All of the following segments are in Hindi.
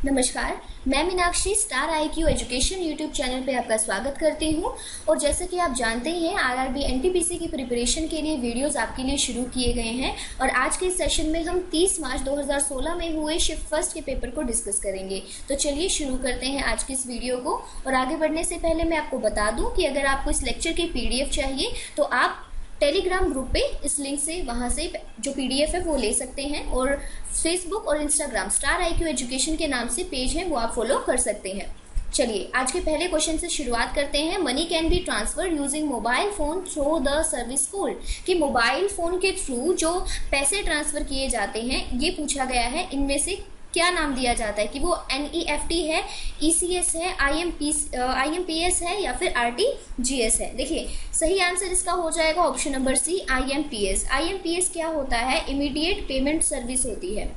नमस्कार, मैं Meenakshi star IQ education YouTube channel पे आपका स्वागत करती हूँ। और जैसे कि आप जानते हैं, RRB NTPC की प्रिपरेशन के लिए वीडियोस आपके लिए शुरू किए गए हैं और आज के इस सेशन में हम 30 मार्च 2016 में हुए शिफ्ट फर्स्ट के पेपर को डिस्कस करेंगे। तो चलिए शुरू करते हैं आज की इस वीडियो को। और आगे बढ़ने से पहले मैं आपको बता दूँ कि अगर आपको इस लेक्चर की PDF चाहिए तो आप टेलीग्राम ग्रुप पे इस लिंक से वहाँ से जो PDF है वो ले सकते हैं, और फेसबुक और इंस्टाग्राम स्टार IQ एजुकेशन के नाम से पेज है वो आप फॉलो कर सकते हैं। चलिए आज के पहले क्वेश्चन से शुरुआत करते हैं। Money can be transfer using mobile phone through the service code, कि मोबाइल फोन के थ्रू जो पैसे ट्रांसफर किए जाते हैं ये पूछा गया है, इनमें से क्या नाम दिया जाता है, कि वो NEFT है, ECS है, IMPS है या फिर RTGS है। देखिए सही आंसर इसका हो जाएगा option number C, IMPS। IMPS क्या होता है? इमीडिएट पेमेंट सर्विस होती है।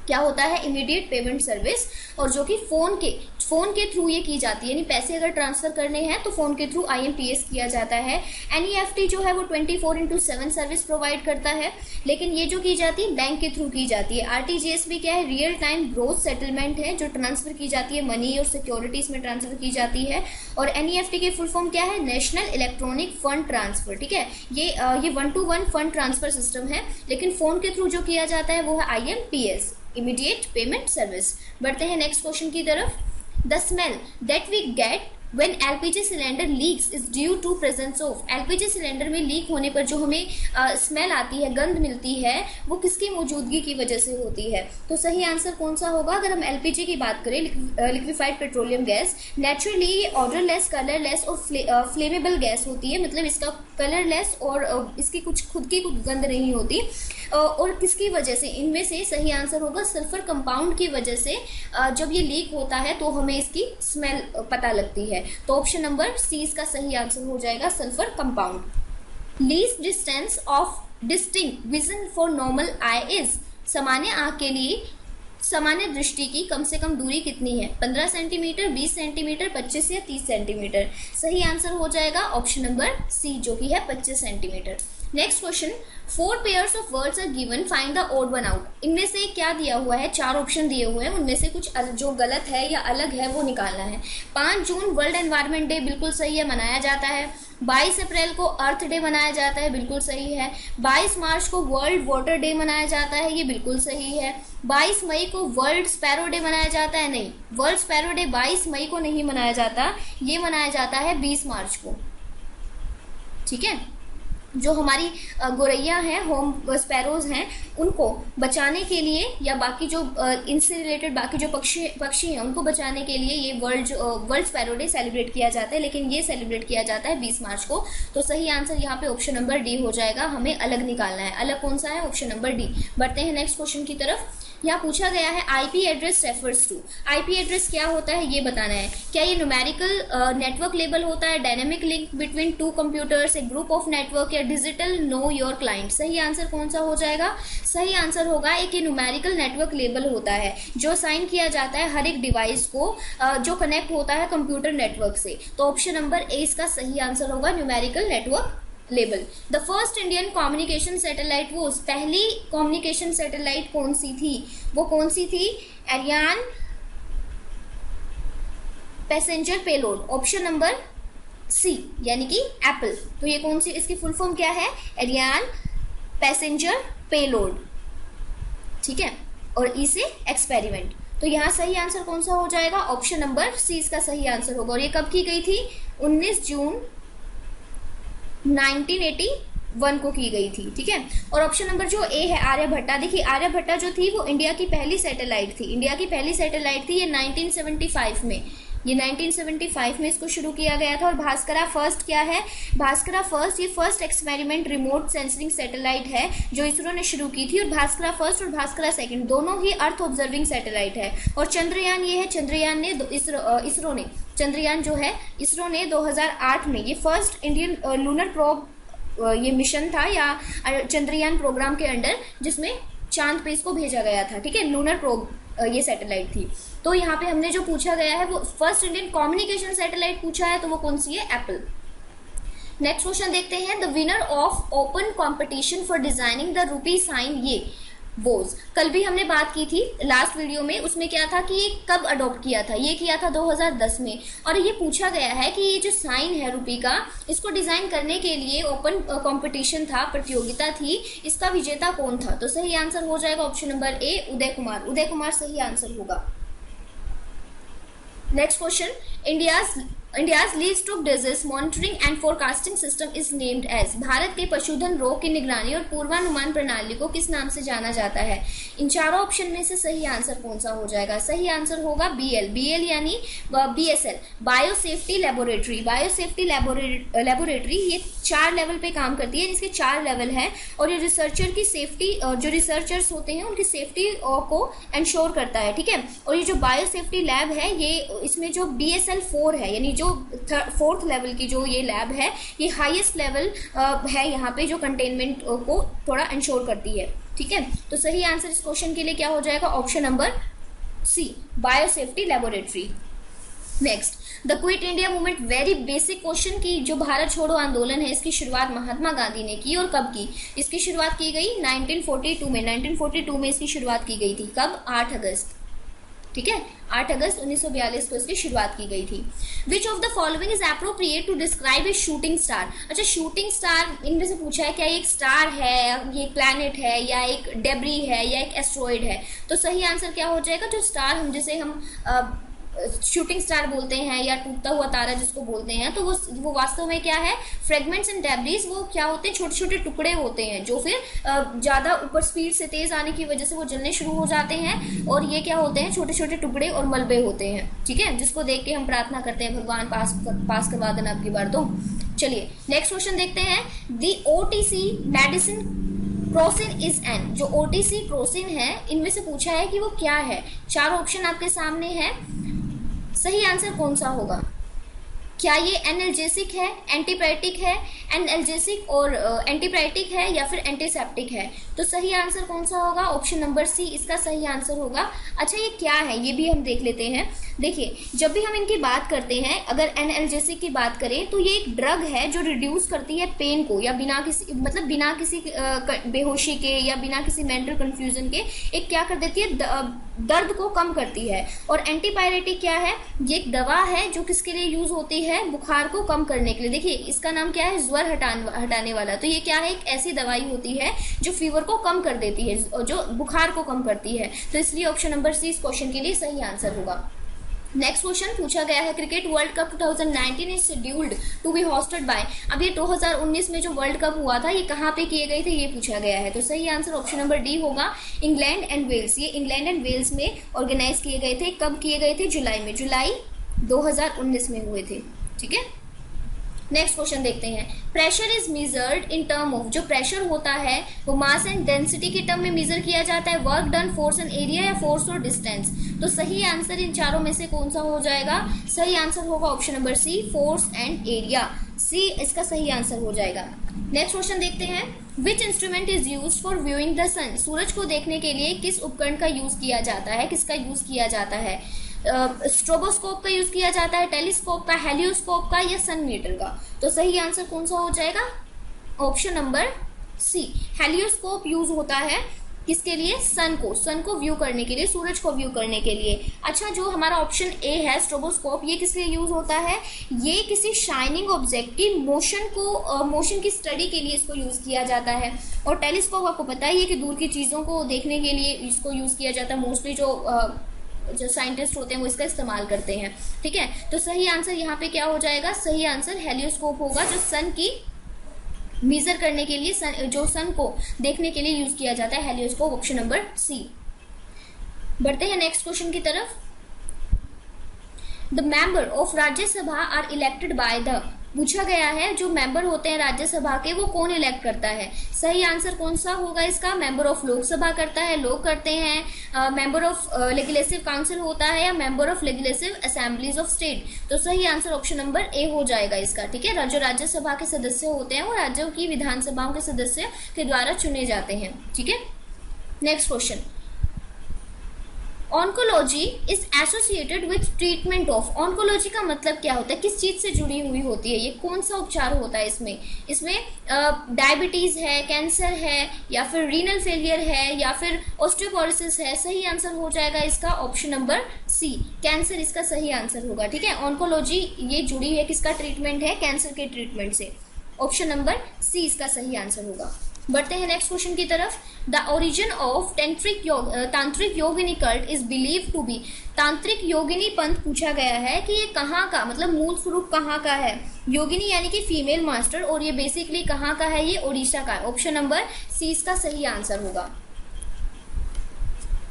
क्या होता है? इमीडिएट पेमेंट सर्विस, और जो कि फोन के थ्रू ये की जाती है, यानी पैसे अगर ट्रांसफर करने हैं तो फोन के थ्रू IMPS किया जाता है। NEFT जो है वो 24/7 सर्विस प्रोवाइड करता है, लेकिन ये जो की जाती है बैंक के थ्रू की जाती है। RTGS भी क्या है? रियल टाइम ग्रोथ सेटलमेंट है, जो ट्रांसफर की जाती है मनी और सिक्योरिटीज में ट्रांसफर की जाती है। और NEFT की फुल फॉर्म क्या है? National electronic fund transfer. ठीक है, ये 1-to-1 फंड ट्रांसफर सिस्टम है, लेकिन फोन के थ्रू जो किया जाता है वो है IMPS, इमीडिएट पेमेंट सर्विस। बढ़ते हैं नेक्स्ट क्वेश्चन की तरफ। The smell that we get when LPG cylinder leaks is due to presence of। LPG cylinder में लीक होने पर जो हमें स्मेल आती है, गंध मिलती है, वो किसकी मौजूदगी की वजह से होती है? तो सही आंसर कौन सा होगा? अगर हम LPG की बात करें, लिक्विफाइड पेट्रोलियम गैस, नेचुरली ये ऑर्डरलेस, कलरलेस और फ्लेमेबल गैस होती है। मतलब इसका कलरलेस और इसकी कुछ खुद की कुछ गंध नहीं होती। और किसकी वजह से? इनमें से सही आंसर होगा सल्फर कंपाउंड की वजह से जब ये लीक होता है तो हमें इसकी स्मेल पता लगती है। तो ऑप्शन नंबर C इसका सही आंसर हो जाएगा, sulphur compound. Least distance of distinct vision for normal I is. सामान्य आंख के लिए सामान्य दृष्टि की कम से कम दूरी कितनी है? 15 सेंटीमीटर, 20 सेंटीमीटर, 25 या 30 सेंटीमीटर। सही आंसर हो जाएगा ऑप्शन नंबर C जो कि है 25 centimeter. Next question, 4 pairs of words are given, find the odd one out. इनमें से क्या दिया हुआ है? 4 ऑप्शन दिए हुए हैं, उनमें से कुछ जो गलत है या अलग है वो निकालना है। 5 जून वर्ल्ड एनवायरनमेंट डे, बिल्कुल सही है, मनाया जाता है। 22 अप्रैल को अर्थ डे मनाया जाता है, बिल्कुल सही है। 22 मार्च को वर्ल्ड वाटर डे मनाया जाता है, ये बिल्कुल सही है। 22 मई को वर्ल्ड स्पैरो डे मनाया जाता है, नहीं, वर्ल्ड स्पैरो डे 22 मई को नहीं मनाया जाता, ये मनाया जाता है 20 मार्च को। ठीक है, जो हमारी गोरैया हैं, होम स्पैरोज हैं, उनको बचाने के लिए या बाकी जो इनसे रिलेटेड बाकी जो पक्षी हैं उनको बचाने के लिए ये वर्ल्ड स्पैरो डे सेलिब्रेट किया जाता है, लेकिन ये सेलिब्रेट किया जाता है 20 मार्च को। तो सही आंसर यहाँ पे ऑप्शन नंबर D हो जाएगा। हमें अलग निकालना है, अलग कौन सा है? Option number D। बढ़ते हैं नेक्स्ट क्वेश्चन की तरफ। यहाँ पूछा गया है IP address refers to. IP address क्या होता है ये बताना है। क्या ये न्यूमेरिकल नेटवर्क लेबल होता है, dynamic link between 2 computers, A group of network, या डिजिटल नो योर क्लाइंट? सही आंसर कौन सा हो जाएगा? सही आंसर होगा एक न्यूमेरिकल नेटवर्क लेबल होता है, जो साइन किया जाता है हर एक डिवाइस को जो कनेक्ट होता है कंप्यूटर नेटवर्क से। तो ऑप्शन नंबर A इसका सही आंसर होगा, numerical network label. The first Indian communication satellite वो पहली कम्युनिकेशन सैटेलाइट कौन सी थी? वो कौन सी थी? Ariane passenger payload, option number C यानी कि एप्पल। तो ये कौन सी, इसकी फुल फॉर्म क्या है? एरियान पैसेंजर पेलोड। ठीक है, और E से एक्सपेरिमेंट। तो यहाँ सही आंसर कौन सा हो जाएगा? ऑप्शन नंबर C इसका सही आंसर होगा। और ये कब की गई थी? 19 जून 1981 को की गई थी। ठीक है, और ऑप्शन नंबर जो A है आर्यभट्टा। देखिए आर्यभट्टा जो थी वो इंडिया की पहली सैटेलाइट थी, इंडिया की पहली सैटेलाइट थी। ये 1975 में, ये 1975 में इसको शुरू किया गया था। और भास्करा फर्स्ट क्या है? भास्करा फर्स्ट ये first experiment remote sensing satellite है जो इसरो ने शुरू की थी। और भास्करा फर्स्ट और भास्करा सेकंड दोनों ही अर्थ ऑब्जर्विंग सैटेलाइट है। और चंद्रयान ये है, चंद्रयान ने इसरो ने चंद्रयान जो है इसरो ने 2008 में, ये फर्स्ट इंडियन लूनर प्रोब ये मिशन था या चंद्रयान प्रोग्राम के अंडर, जिसमें चांद पे इसको भेजा गया था। ठीक है, लूनर प्रोब ये सैटेलाइट थी। तो यहाँ पे हमने जो पूछा गया है वो फर्स्ट इंडियन कम्युनिकेशन सैटेलाइट पूछा है, तो वो कौन सी है? एप्पल। नेक्स्ट क्वेश्चन देखते हैं। The winner of open competition for designing the rupee sign, ये बोज। कल भी हमने बात की थी लास्ट वीडियो में, उसमें क्या था कि ये कब अडॉप्ट किया था, ये किया था 2010 में। और ये पूछा गया है कि ये जो साइन है रुपी का, इसको डिजाइन करने के लिए ओपन कंपटीशन था, प्रतियोगिता थी, इसका विजेता कौन था? तो सही आंसर हो जाएगा option number A, Uday Kumar. Uday Kumar सही आंसर होगा। Next question, India's list of disease monitoring and forecasting system is named as. Bharat के पशुधन रोग की निगरानी और पूर्वानुमान प्रणाली को किस नाम से जाना जाता है? इन चारों ऑप्शन में से सही आंसर कौन सा हो जाएगा? सही आंसर होगा बीएल। बीएल यानी BSL, bio safety laboratory. Bio safety laboratory ये 4 लेवल पे काम करती है, जिसके 4 लेवल हैं, और ये रिसर्चर की सेफ्टी, जो रिसर्चर्स होते हैं उनकी सेफ्टी को इंश्योर करता है, ठीक है। और ये जो बायो सेफ्टी लैब है, ये इसमें जो BSL 4 है, यानी जो 4th लेवल की जो ये लैब है, ये हाईएस्ट लेवल है यहाँ पे, जो कंटेनमेंट को थोड़ा इंश्योर करती है, ठीक है। तो सही आंसर इस क्वेश्चन के लिए क्या हो जाएगा? Option number C, biosafety laboratory. Next, the quit India movement, very basic question की जो भारत छोड़ो आंदोलन है, इसकी शुरुआत महात्मा गांधी ने की और कब की? इसकी शुरुआत की गई 1942 में। 1942 में इसकी शुरुआत की गई थी। कब? 8 अगस्त, ठीक है, 8 अगस्त 1942 को इसकी शुरुआत की गई थी। Which of the following is appropriate to describe a shooting star? अच्छा, शूटिंग स्टार इनमें से पूछा है, क्या ये एक स्टार है, ये एक प्लैनेट है, या एक डेब्री है, या एक एस्ट्रॉइड है? तो सही आंसर क्या हो जाएगा? जो स्टार हम जिसे हम शूटिंग स्टार बोलते हैं, या टूटता हुआ तारा जिसको बोलते हैं, तो वो वास्तव में क्या है? Fragments and debris. वो क्या होते हैं? छोटे छोटे टुकड़े होते हैं, जो फिर ज्यादा ऊपर स्पीड से तेज आने की वजह से वो जलने शुरू हो जाते हैं, और ये क्या होते हैं? छोटे छोटे टुकड़े और मलबे होते हैं, ठीक है, जिसको देख के हम प्रार्थना करते हैं, भगवान पास करवा देना आपकी बार। तो चलिए नेक्स्ट क्वेश्चन देखते हैं। दी OTC medicine Crocin is an. जो OTC क्रोसिन है, इनमें से पूछा है कि वो क्या है? 4 ऑप्शन आपके सामने है, सही आंसर कौन सा होगा? क्या ये एनाल्जेसिक है, एंटीपायरेटिक है, एनाल्जेसिक और एंटीपायरेटिक है, या फिर एंटीसेप्टिक है? तो सही आंसर कौन सा होगा? ऑप्शन नंबर सी इसका सही आंसर होगा। अच्छा, ये क्या है ये भी हम देख लेते हैं। देखिए, जब भी हम इनकी बात करते हैं, अगर एनाल्जेसिक की बात करें, तो ये एक ड्रग है जो रिड्यूस करती है पेन को, या बिना किसी बेहोशी के या बिना किसी मेंटल कंफ्यूजन के एक क्या कर देती है? दर्द को कम करती है। और एंटीपायरेटिक क्या है? ये एक दवा है जो किसके लिए यूज होती है? बुखार को कम करने के लिए। देखिए, इसका नाम क्या है? ज्वर हटाने वाला। तो ये क्या है? एक ऐसी दवाई होती है जो फीवर को कम कर देती है, जो बुखार को कम करती है। तो इसलिए ऑप्शन नंबर सी इस क्वेश्चन के लिए सही आंसर होगा। नेक्स्ट क्वेश्चन पूछा गया है, cricket world cup 2019 is scheduled to be hosted by. अब ये 2019 में जो वर्ल्ड कप हुआ था, ये कहाँ पे किए गए थे, ये पूछा गया है। तो सही आंसर ऑप्शन नंबर डी होगा, इंग्लैंड एंड वेल्स। ये इंग्लैंड एंड वेल्स में ऑर्गेनाइज किए गए थे। कब किए गए थे? जुलाई में, जुलाई 2019 में हुए थे, ठीक है। नेक्स्ट क्वेश्चन देखते हैं। Pressure is measured in term of. जो प्रेशर होता है वो मास एंड डेंसिटी के टर्म में मेजर किया जाता है, work done, force and area, या फोर्स और डिस्टेंस? तो सही आंसर इन चारों में से कौन सा हो जाएगा? सही आंसर होगा option number C, force and area. C इसका सही आंसर हो जाएगा। नेक्स्ट क्वेश्चन देखते हैं। Which instrument is use for viewing the sun. सूरज को देखने के लिए किस उपकरण का यूज किया जाता है? किसका यूज किया जाता है? स्ट्रोबोस्कोप का यूज किया जाता है, टेलीस्कोप का, हेलियोस्कोप का, या सन मीटर का? तो सही आंसर कौन सा हो जाएगा? ऑप्शन नंबर सी, हेलियोस्कोप यूज होता है किसके लिए? सन को व्यू करने के लिए, सूरज को व्यू करने के लिए। अच्छा, जो हमारा ऑप्शन ए है स्ट्रोबोस्कोप, ये किस लिए यूज होता है? ये किसी शाइनिंग ऑब्जेक्ट की मोशन की स्टडी के लिए इसको यूज किया जाता है। और टेलीस्कोप आपको पता ही है कि दूर की चीजों को देखने के लिए इसको यूज किया जाता है। मोस्टली जो साइंटिस्ट होते हैं वो इसका इस्तेमाल करते हैं, ठीक है। तो सही आंसर यहाँ पे क्या हो जाएगा? सही आंसर हेलियोस्कोप होगा, जो सन की मेजर करने के लिए, जो सन को देखने के लिए यूज किया जाता है, हेलियोस्कोप, ऑप्शन नंबर सी। बढ़ते हैं नेक्स्ट क्वेश्चन की तरफ। The member of Rajya Sabha are elected by the. पूछा गया है जो मेंबर होते हैं राज्यसभा के, वो कौन इलेक्ट करता है? सही आंसर कौन सा होगा इसका? मेंबर ऑफ लोकसभा करता है, लोग करते हैं, मेंबर ऑफ लेजिस्लेटिव काउंसिल होता है, या member of legislative assemblies of state? तो सही आंसर ऑप्शन नंबर ए हो जाएगा इसका, ठीक है। जो राज्यसभा के सदस्य होते हैं वो राज्यों की विधानसभाओं के सदस्य के द्वारा चुने जाते हैं, ठीक है। Next question. Oncology is associated with treatment of. Oncology का मतलब क्या होता है, किस चीज से जुड़ी हुई होती है, ये कौन सा उपचार होता है इसमें डायबिटीज है, कैंसर है, या फिर रीनल फेलियर है, या फिर ऑस्टियोपोरोसिस है। सही आंसर हो जाएगा इसका ऑप्शन नंबर सी, कैंसर इसका सही आंसर होगा। ठीक है, ऑन्कोलॉजी ये जुड़ी है किसका ट्रीटमेंट है, कैंसर के ट्रीटमेंट से। ऑप्शन नंबर सी इसका सही आंसर होगा। बढ़ते हैं नेक्स्ट क्वेश्चन की तरफ। The origin of tantric yogini cult is believe to be. तांत्रिक योगिनी पंथ पूछा गया है कि ये कहाँ का, मतलब मूल स्वरूप कहाँ का है। योगिनी यानी कि फीमेल मास्टर, और ये बेसिकली कहाँ का है, ये ओडिशा का है। ऑप्शन नंबर सी इसका सही आंसर होगा।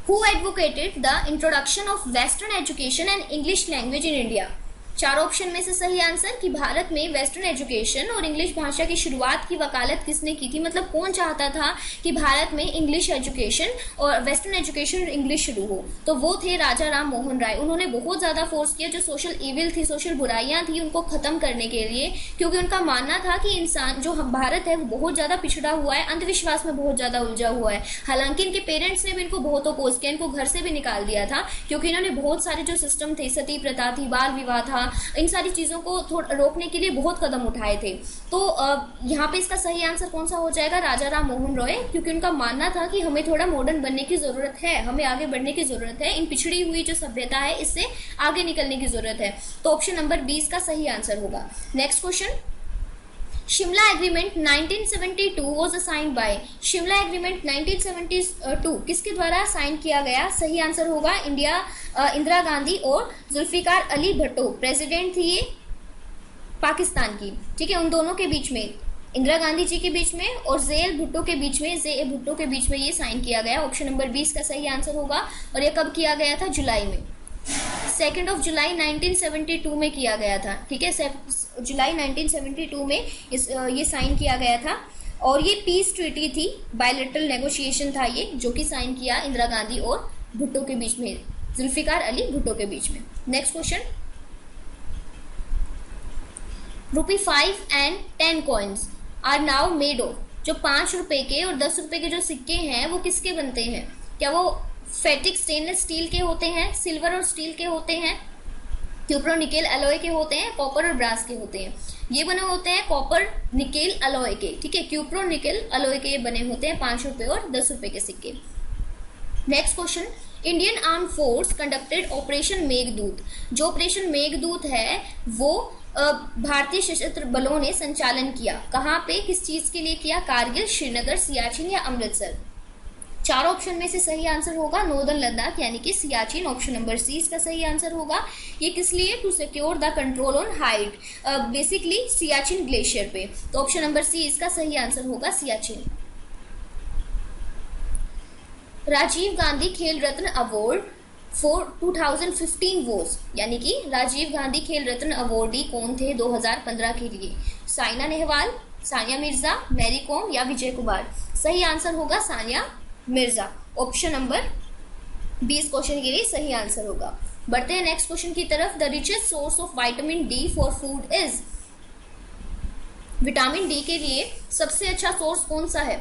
Who advocated the introduction of Western education and English language in India? चार ऑप्शन में से सही आंसर कि भारत में वेस्टर्न एजुकेशन और इंग्लिश भाषा की शुरुआत की वकालत किसने की थी, मतलब कौन चाहता था कि भारत में इंग्लिश एजुकेशन और वेस्टर्न एजुकेशन और इंग्लिश शुरू हो, तो वो थे राजा राम मोहन राय। उन्होंने बहुत ज्यादा फोर्स किया, जो सोशल इविल थी, सोशल बुराइयां थी, उनको खत्म करने के लिए, क्योंकि उनका मानना था कि इंसान जो भारत है वो बहुत ज्यादा पिछड़ा हुआ है, अंधविश्वास में बहुत ज्यादा उलझा हुआ है। हालांकि इनके पेरेंट्स ने भी इनको बहुत अपोज किया, इनको घर से भी निकाल दिया था, क्योंकि इन्होंने बहुत सारे जो सिस्टम थे, सती प्रथा थी, बाल विवाह था, इन सारी चीजों को रोकने के लिए बहुत कदम उठाए थे। तो यहाँ पे इसका सही आंसर कौन सा हो जाएगा, राजा राम मोहन रॉय, क्योंकि उनका मानना था कि हमें थोड़ा मॉडर्न बनने की जरूरत है, हमें आगे बढ़ने की जरूरत है, इन पिछड़ी हुई जो सभ्यता है इससे आगे निकलने की जरूरत है। तो ऑप्शन नंबर 20 का सही आंसर होगा। Next question, Shimla agreement 1972 was sign by. Shimla agreement 1972 किसके द्वारा साइन किया गया, सही आंसर होगा इंदिरा गांधी और जुल्फिकार अली भुट्टो, प्रेसिडेंट थी ये पाकिस्तान की। ठीक है, उन दोनों के बीच में, इंदिरा गांधी जी के बीच में और जे भुट्टो के बीच में, जे भुट्टो के बीच में ये साइन किया गया। ऑप्शन नंबर 20 का सही आंसर होगा। और ये कब किया गया था, जुलाई में, 2 जुलाई 1972 में किया गया था। ठीक है, जुलाई 1972 में ये साइन किया गया था, और ये पीस ट्रीटी थी, बायलैटरल नेगोशिएशन था ये, जो कि साइन किया इंदिरा गांधी और भुट्टो के बीच में, जुल्फिकार अली भुट्टो के बीच में। Next question, ₹5 and 10 coins are now made of. जो 5 रुपए के और 10 रुपए के जो सिक्के हैं वो किसके बनते हैं, क्या वो फेटिक स्टेनलेस स्टील के होते हैं, सिल्वर और स्टील के होते हैं, क्यूप्रो निकेल अलॉय के होते हैं, कॉपर और ब्रास के होते हैं। ये बने होते हैं कॉपर निकेल अलॉय के। ठीक है, क्यूप्रो निकेल अलॉय के ये बने होते हैं 5 रुपए और 10 रुपए के सिक्के। Next question, Indian arm force conducted operation Meghdoot. जो ऑपरेशन मेघदूत है वो भारतीय सशस्त्र बलों ने संचालन किया, कहाँ पे, किस चीज के लिए किया, कारगिल, श्रीनगर, सियाचिन या अमृतसर। चार ऑप्शन में से सही आंसर होगा नॉर्दर्न लद्दाख यानी कि सियाचिन। ऑप्शन नंबर सी इसका सही आंसर होगा। ये किस लिए, to secure the control on height, basically Siachen glacier पे। तो ऑप्शन नंबर सी इसका सही आंसर होगा, सियाचिन। राजीव गांधी खेल रत्न अवार्ड फॉर 2015 वॉज, यानी कि राजीव गांधी खेल रत्न अवार्डी कौन थे 2015 के लिए, साइना नेहवाल, सानिया मिर्जा, मैरी कॉम या विजय कुमार। सही आंसर होगा Sania Mirza. Option number 20 question के लिए सही आंसर होगा। बढ़ते हैं नेक्स्ट क्वेश्चन की तरफ। The richest source of vitamin D for food is. Vitamin D के लिए सबसे अच्छा सोर्स कौन सा है,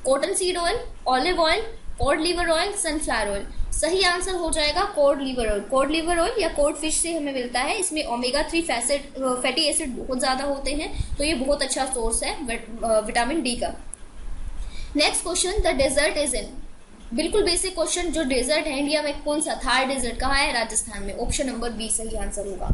cottonseed oil, olive oil, cod liver oil, sunflower oil. सही आंसर हो जाएगा cod liver oil. Cod liver oil या कॉड फिश से हमें मिलता है, इसमें ओमेगा 3 फैटी एसिड बहुत ज्यादा होते हैं, तो ये बहुत अच्छा सोर्स है विटामिन डी का। Next question, the desert is in. बिल्कुल बेसिक क्वेश्चन, जो डेजर्ट है इंडिया में कौन सा, थार डेजर्ट कहाँ है, राजस्थान में। ऑप्शन नंबर बी सही आंसर होगा।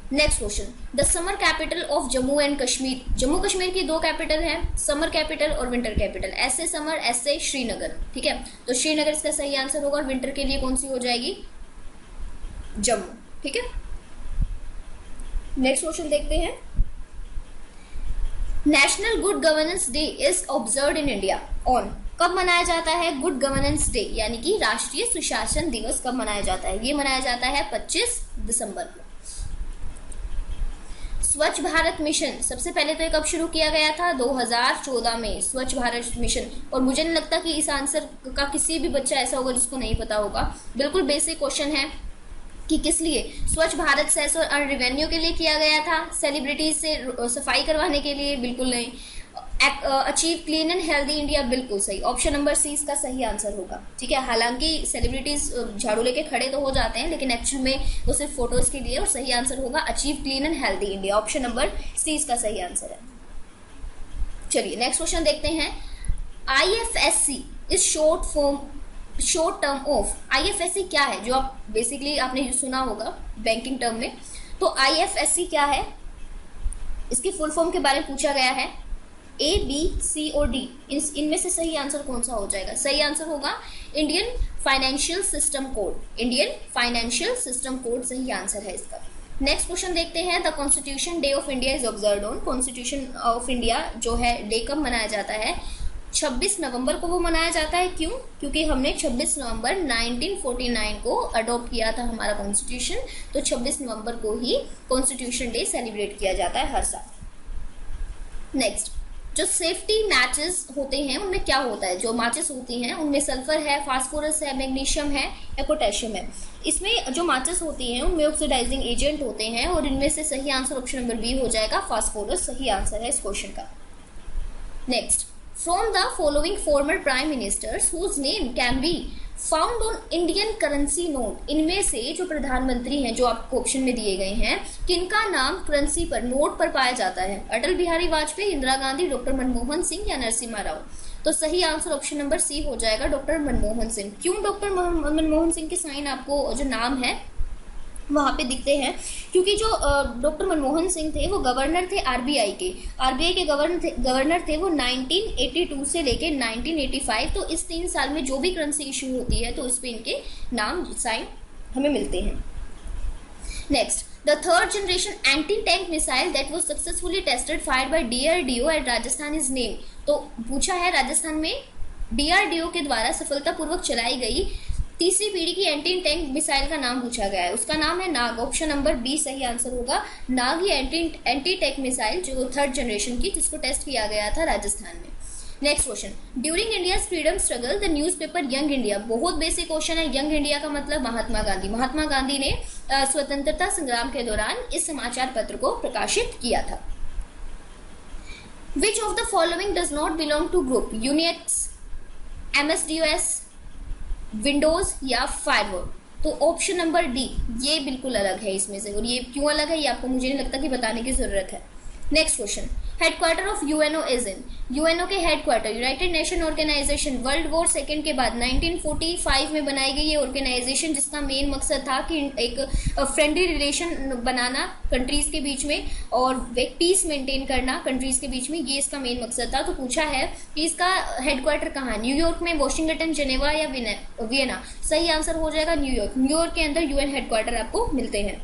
Next question, the summer capital of Jammu and Kashmir. Jammu Kashmir की 2 कैपिटल हैं, समर कैपिटल और विंटर कैपिटल। ऐसे समर, ऐसे श्रीनगर। ठीक है, तो श्रीनगर इसका सही आंसर होगा। और विंटर के लिए कौन सी हो जाएगी, जम्मू। ठीक है, नेक्स्ट क्वेश्चन देखते हैं। National good governance day is observed in India on. कब मनाया जाता है गुड गवर्नेंस डे, यानी कि राष्ट्रीय सुशासन दिवस कब मनाया जाता है, ये मनाया जाता है 25 दिसंबर को। स्वच्छ भारत मिशन सबसे पहले तो ये कब शुरू किया गया था, 2014 में स्वच्छ भारत मिशन। और मुझे नहीं लगता कि इस आंसर का किसी भी बच्चा ऐसा होगा जिसको नहीं पता होगा। बिल्कुल बेसिक क्वेश्चन है कि किस लिए स्वच्छ भारत सेस और रेवेन्यू के लिए किया गया था, सेलिब्रिटीज से सफाई करवाने के लिए, बिल्कुल नहीं। Achieve clean and healthy India, बिल्कुल सही, ऑप्शन नंबर सी इसका सही आंसर होगा। ठीक है, हालांकि सेलिब्रिटीज झाड़ू लेके खड़े तो हो जाते हैं, लेकिन एक्चुअल में वो सिर्फ फोटोज के लिए, और सही आंसर होगा achieve clean and healthy India, option number C इसका सही आंसर है। चलिए नेक्स्ट क्वेश्चन देखते हैं। IFSC is short term of, IFSC क्या है, जो आप बेसिकली आपने सुना होगा बैंकिंग टर्म में। तो IFSC क्या है, इसकी फुल फॉर्म के बारे में पूछा गया है। A, B, C और D, इनमें से सही आंसर कौन सा हो जाएगा? सही आंसर होगा Indian financial system code, Indian financial system code सही आंसर है इसका। नेक्स्ट क्वेश्चन देखते हैं। The constitution day of India is observed on, constitution of India जो है डे कब मनाया जाता है? 26 नवंबर को वो मनाया जाता है। क्यों? क्योंकि हमने 26 नवंबर 1949 को अडॉप्ट किया था हमारा कॉन्स्टिट्यूशन, तो 26 नवंबर को ही कॉन्स्टिट्यूशन डे सेलिब्रेट किया जाता है हर साल। नेक्स्ट, जो सेफ्टी मैचेस होते हैं उनमें क्या होता है? जो मैचेस होती हैं उनमें सल्फर है, फास्फोरस है, मैग्नीशियम है या पोटेशियम है। इसमें जो मैचेस होती हैं उनमें ऑक्सीडाइजिंग एजेंट होते हैं, और इनमें से सही आंसर ऑप्शन नंबर बी हो जाएगा, फास्फोरस सही आंसर है इस क्वेश्चन का। Next, from the following former prime ministers whose name can be found on Indian currency note, इनमें से जो प्रधानमंत्री हैं जो आपको ऑप्शन में दिए गए हैं, किनका नाम करेंसी पर, नोट पर पाया जाता है? अटल बिहारी वाजपेयी, इंदिरा गांधी, डॉक्टर मनमोहन सिंह या नरसिम्हा राव। तो सही आंसर ऑप्शन नंबर सी हो जाएगा, डॉक्टर मनमोहन सिंह। क्यों डॉक्टर मनमोहन सिंह के साइन आपको जो नाम है वहां पे दिखते हैं? क्योंकि जो डॉक्टर मनमोहन सिंह थे वो गवर्नर थे आरबीआई के गवर्नर थे वो 1982 से लेके 1985, तो इस 3 साल में जो भी करेंसी इशू होती है तो इस पे इनके नाम साइन हमें मिलते हैं। Next, the third generation anti tank missile that was successfully tested fired by DRDO at Rajasthan is name. तो पूछा है राजस्थान में DRDO के द्वारा सफलतापूर्वक चलाई गई तीसरी पीढ़ी की एंटी टैंक मिसाइल का नाम पूछा गया है, उसका नाम है नाग, ऑप्शन नंबर बी सही आंसर होगा। नाग ही एंटी टैंक मिसाइल जो थर्ड जनरेशन की, जिसको टेस्ट किया गया था राजस्थान में। Next question, during India freedom struggle the newspaper young India, बहुत बेसिक क्वेश्चन है। यंग इंडिया का मतलब महात्मा गांधी, महात्मा गांधी ने स्वतंत्रता संग्राम के दौरान इस समाचार पत्र को प्रकाशित किया था। Which of the following does not belong to group, Unix, MS-DOS, Windows या फायरवॉल? तो ऑप्शन नंबर डी, ये बिल्कुल अलग है इसमें से, और ये क्यों अलग है ये आपको मुझे नहीं लगता कि बताने की जरूरत है। Next question, headquarter of UNO is in, UNO के headquarter United Nation Organization World War second के बाद 1945 में बनाई गई ये ऑर्गेनाइजेशन, जिसका मेन मकसद था कि एक फ्रेंडली रिलेशन बनाना कंट्रीज के बीच में और एक पीस मेंटेन करना कंट्रीज के बीच में, ये इसका मेन मकसद था। तो पूछा है कि इसका हेडक्वार्टर कहाँ है, न्यूयॉर्क में, वॉशिंगटन, जेनेवा या वियना? सही आंसर हो जाएगा न्यूयॉर्क, न्यूयॉर्क के अंदर यूएन हेडक्वार्टर आपको मिलते हैं।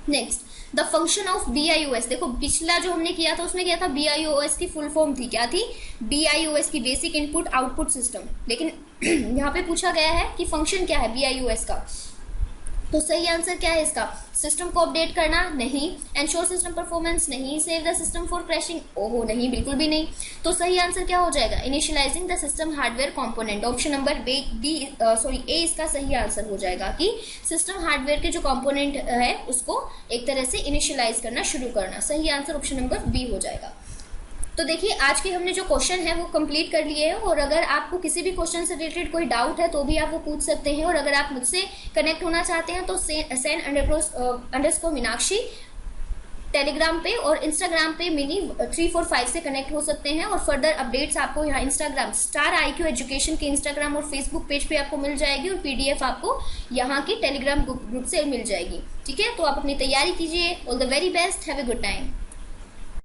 Next, the function of BIOS, देखो पिछला जो हमने किया था उसमें क्या था, BIOS की फुल फॉर्म थी, क्या थी? BIOS की बेसिक इनपुट आउटपुट सिस्टम, लेकिन यहाँ पे पूछा गया है कि फंक्शन क्या है BIOS का। तो सही आंसर क्या है इसका? सिस्टम को अपडेट करना? नहीं। Ensure system performance? नहीं। Save the system for crashing? ओहो नहीं, बिल्कुल भी नहीं। तो सही आंसर क्या हो जाएगा? Initialising the system hardware component, option number ए इसका सही आंसर हो जाएगा कि सिस्टम हार्डवेयर के जो कंपोनेंट है उसको एक तरह से इनिशियलाइज करना, शुरू करना। सही आंसर ऑप्शन नंबर बी हो जाएगा। तो देखिए आज के हमने जो क्वेश्चन है वो कंप्लीट कर लिए हैं, और अगर आपको किसी भी क्वेश्चन से रिलेटेड कोई डाउट है तो भी आप वो पूछ सकते हैं, और अगर आप मुझसे कनेक्ट होना चाहते हैं तो सेन__ मीनाक्षी टेलीग्राम पे और इंस्टाग्राम पे मिनी 345 से कनेक्ट हो सकते हैं, और फर्दर अपडेट्स आपको यहाँ इंस्टाग्राम StarIQ एजुकेशन के इंस्टाग्राम और फेसबुक पेज पे आपको मिल जाएगी, और PDF आपको यहाँ की टेलीग्राम ग्रुप से मिल जाएगी। ठीक है, तो आप अपनी तैयारी कीजिए। All the very best, have a good time.